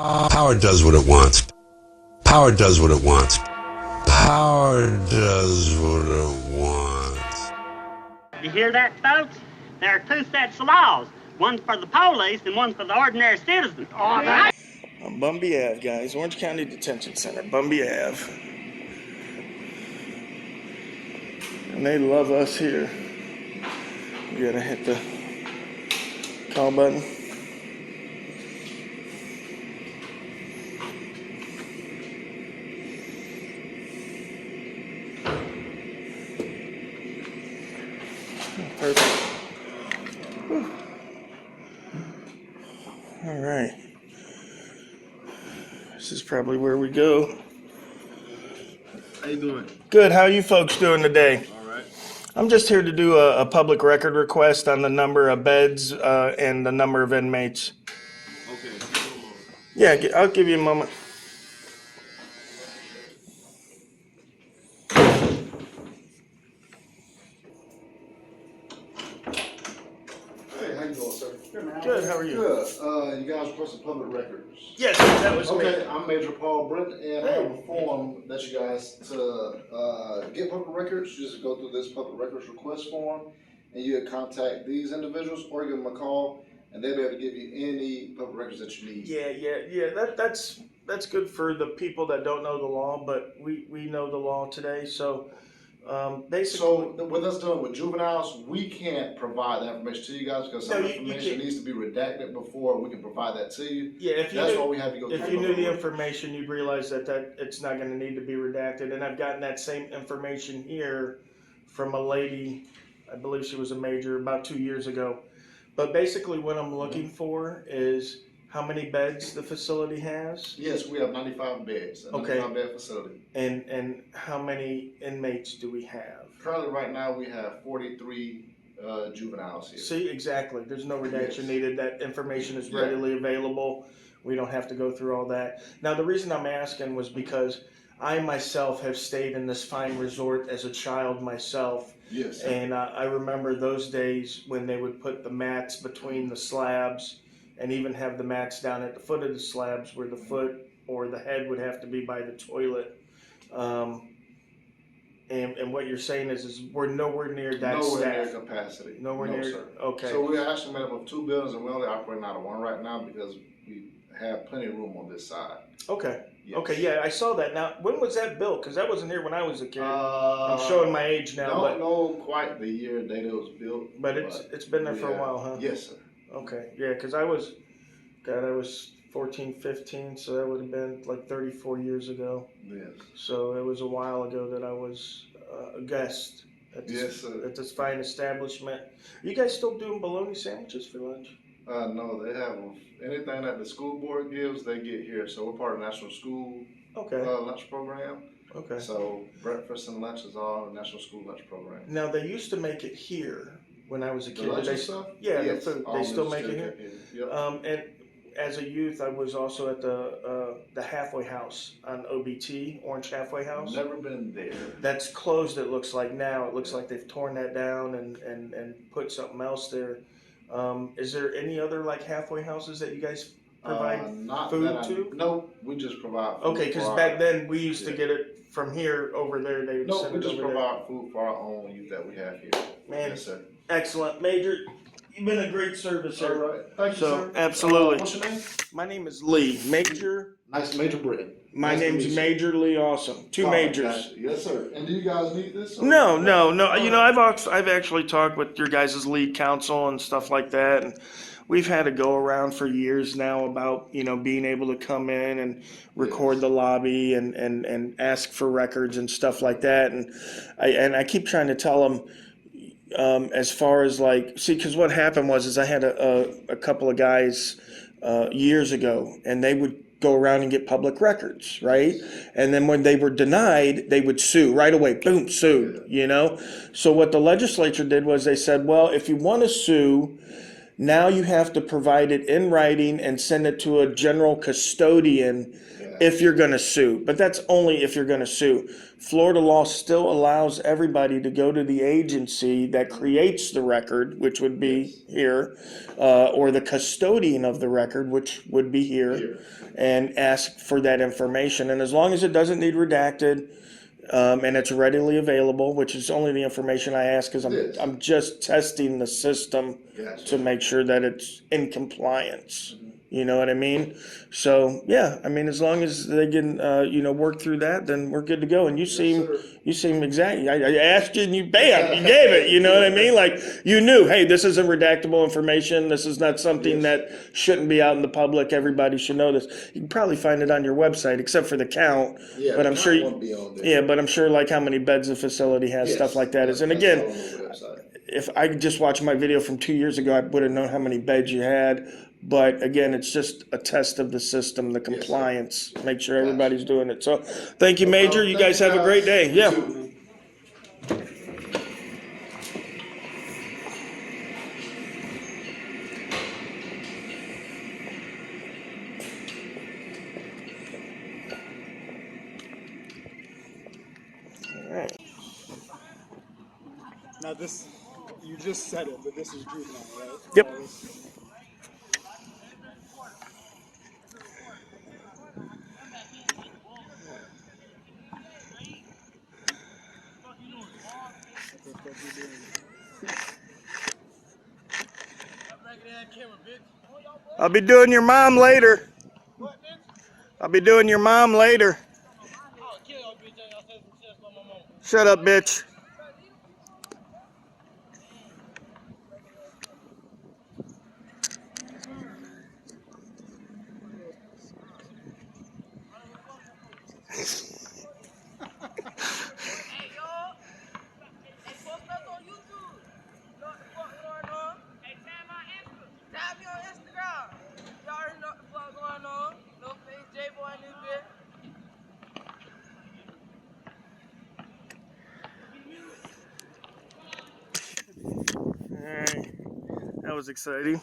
Power does what it wants. Power does what it wants. Power does what it wants. You hear that, folks? There are two sets of laws. One for the police and one for the ordinary citizen. All right. Bumby Ave, guys. Orange County Detention Center. Bumby Ave. And they love us here. You gotta hit the call button. Perfect. Whew. All right. This is probably where we go. How you doing? Good. How are you folks doing today? All right. I'm just here to do a public record request on the number of beds and the number of inmates. Okay. Yeah, I'll give you a moment. Hey, how you doing, sir? Good, man. Good. How are you? Good. You guys requested public records. Yes, that was me. Okay, I'm Major Paul Brent, and I have a form that you guys to get public records. You just go through this public records request form, and you contact these individuals or give them a call, and they'll be able to give you any public records that you need. Yeah. That's good for the people that don't know the law, but we know the law today. So basically, So with us dealing with juveniles, we can't provide that information to you guys because some No, you information can't. needs to be redacted before we can provide that to you. yeah, if you That's knew, why we have you go. if through you knew the public information, you'd realize that it's not going to need to be redacted. And I've gotten that same information here from a lady, I believe she was a major about 2 years ago. But basically, what I'm looking for is how many beds the facility has, Yes, we have 95 beds, a Okay. 95 bed facility. and how many inmates do we have. Currently, right now, we have 43 juveniles here. See, exactly. There's no redaction Yes. needed. That information is Yeah. readily available. We don't have to go through all that. Now, the reason I'm asking was because I myself have stayed in this fine resort as a child myself. Yes. And I remember those days when they would put the mats between the slabs and even have the mats down at the foot of the slabs where the foot or the head would have to be by the toilet. And what you're saying is we're nowhere near that Nowhere staff. near capacity. Nowhere No, near. sir. Okay. So we're actually made up of 2 buildings, and we're only operating out of one right now because we have plenty of room on this side. Okay. Yes. Okay. Yeah, I saw that. Now, when was that built? Because that wasn't here when I was a kid. I'm I'm showing my age now, Don't know quite the year and date it was built. but it's been there for a yeah. while, huh? Yes, sir. Okay. Yeah, because I was 14, 15, so that would have been like 34 years ago. Yes. So it was a while ago that I was a guest at this, Yes, sir. at this fine establishment. You guys still doing bologna sandwiches for lunch? No, they have anything that the school board gives, they get here. So we're part of the National School Okay. lunch program. Okay. So breakfast and lunch is all the National School lunch program. Now they used to make it here when I was a The kid. lunch Did and they- stuff? Yeah, Yes, the food. all They of still it's make it here. Yep. And as a youth, I was also at the halfway house on OBT, Orange Halfway House. Never been there. That's closed. It looks like now. It looks like they've torn that down and put something else there. Is there any other like halfway houses that you guys provide Not food that to? No, we just provide food. Okay, because for back our- then we used to Yeah. get it from here over there. They would No, send we it just over there. provide food for our own youth that we have here. Man. Yes, sir. Excellent, Major. You've been a great service All here. right. Thank you, So, sir. absolutely. What's your name? My name is Lee. Major. Nice, Major Britton. My Nice to meet name's you. Major Lee Awesome. Two All right, majors. gotcha. Yes, sir. And do you guys need this? or- No. All You know, right. I've actually talked with your guys' lead counsel and stuff like that, and we've had a go around for years now about being able to come in and record Yes. the lobby and ask for records and stuff like that, and I keep trying to tell them. As far as because what happened was I had a couple of guys years ago, and they would go around and get public records, right? And then when they were denied, they would sue right away. Boom, sued. So what the legislature did was they said, well, if you want to sue, now you have to provide it in writing and send it to a general custodian if you're going to sue, but that's only if you're going to sue. Florida law still allows everybody to go to the agency that creates the record, which would be here, or the custodian of the record, which would be here, and ask for that information. And as long as it doesn't need redacted, and it's readily available, which is only the information I ask, because I'm just testing the system to make sure that it's in compliance. You know what I mean? So yeah, I mean, as long as they can, work through that, then we're good to go. And you seem exactly. I asked you, and you bam, you gave it. You know what I mean? Like you knew, hey, this isn't redactable information. This is not something that shouldn't be out in the public. Everybody should know this. You can probably find it on your website, except for the count. Yeah, but the I'm count sure. won't be on there. Yeah, but I'm sure like how many beds the facility has, stuff like that is. And That's again, all on the website. if I just watched my video from 2 years ago, I would have known how many beds you had. But again, it's just a test of the system, the compliance, make sure everybody's doing it. So thank you, Major. You guys have a great day. Yeah. All right. Now this, you just said it, but this is juvenile, right? Yep. I'll be doing your mom later. I'll be doing your mom later. Shut up, bitch. All right. That was exciting.